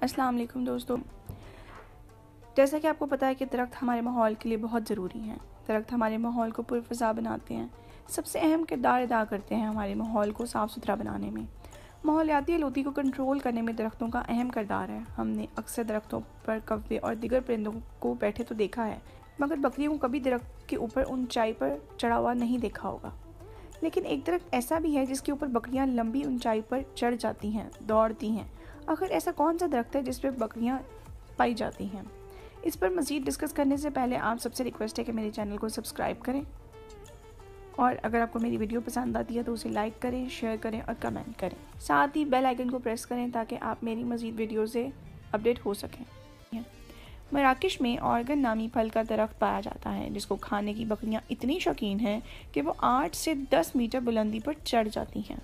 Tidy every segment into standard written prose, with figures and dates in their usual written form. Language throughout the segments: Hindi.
अस्सलाम वालेकुम दोस्तों। जैसा कि आपको पता है कि दरख्त हमारे माहौल के लिए बहुत ज़रूरी हैं। दरख्त हमारे माहौल को पुरफ़िज़ा बनाते हैं, सबसे अहम किरदार अदा करते हैं हमारे माहौल को साफ़ सुथरा बनाने में। माहौलियाती आलूगी को कंट्रोल करने में दरख्तों का अहम किरदार है। हमने अक्सर दरख्तों पर कौवे और दीगर परिंदों को बैठे तो देखा है, मगर बकरियों को कभी दरख्त के ऊपर ऊंचाई पर चढ़ा हुआ नहीं देखा होगा। लेकिन एक दरख्त ऐसा भी है जिसके ऊपर बकरियां लंबी ऊंचाई पर चढ़ जाती हैं, दौड़ती हैं। आखिर ऐसा कौन सा दरख्त है जिस पर बकरियां पाई जाती हैं? इस पर मज़ीद डिस्कस करने से पहले आप सबसे रिक्वेस्ट है कि मेरे चैनल को सब्सक्राइब करें, और अगर आपको मेरी वीडियो पसंद आती है तो उसे लाइक करें, शेयर करें और कमेंट करें। साथ ही बेल आइकन को प्रेस करें ताकि आप मेरी मज़ीद वीडियो से अपडेट हो सकें। मराकश में ऑर्गन नामी फल का दरख्त पाया जाता है, जिसको खाने की बकरियां इतनी शौकीन हैं कि वो 8 से 10 मीटर बुलंदी पर चढ़ जाती हैं।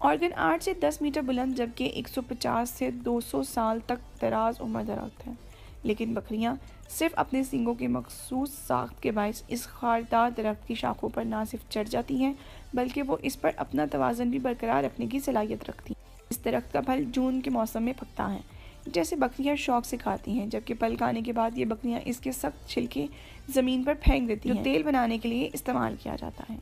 ऑर्गन 8 से 10 मीटर बुलंद, जबकि 150 से 200 साल तक दराज उम्र दरख्त है। लेकिन बकरियां सिर्फ अपने सींगों के मखसूस साख्त के बायस इस खारदार दरख्त की शाखों पर ना सिर्फ चढ़ जाती हैं, बल्कि वो इस पर अपना तवाज़न भी बरकरार रखने की सलाहियत रखती हैं। इस दरख्त का फल जून के मौसम में पकता है, जैसे बकरियां शौक से खाती हैं, जबकि फल खाने के बाद ये बकरियां इसके सख्त छिलके ज़मीन पर फेंक देती हैं, जो तेल बनाने के लिए इस्तेमाल किया जाता है।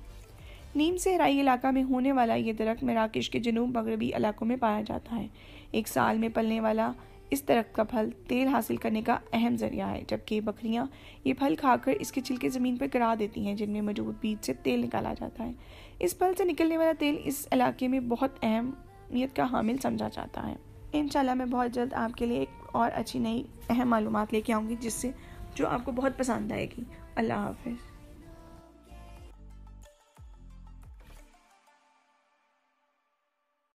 नीम सहराई इलाका में होने वाला ये दरख्त मराकश के जनूब मगरबी इलाकों में पाया जाता है। एक साल में पलने वाला इस दरख्त का फल तेल हासिल करने का अहम जरिया है, जबकि बकरियां ये फल खाकर इसके छिलके ज़मीन पर गिरा देती हैं, जिनमें मौजूद बीज से तेल निकाला जाता है। इस फल से निकलने वाला तेल इस इलाके में बहुत अहमियत का हामिल समझा जाता है। इंशाल्लाह मैं बहुत जल्द आपके लिए एक और अच्छी नई अहम मालूमात लेके आऊँगी, जो आपको बहुत पसंद आएगी। अल्लाह हाफ़िज़।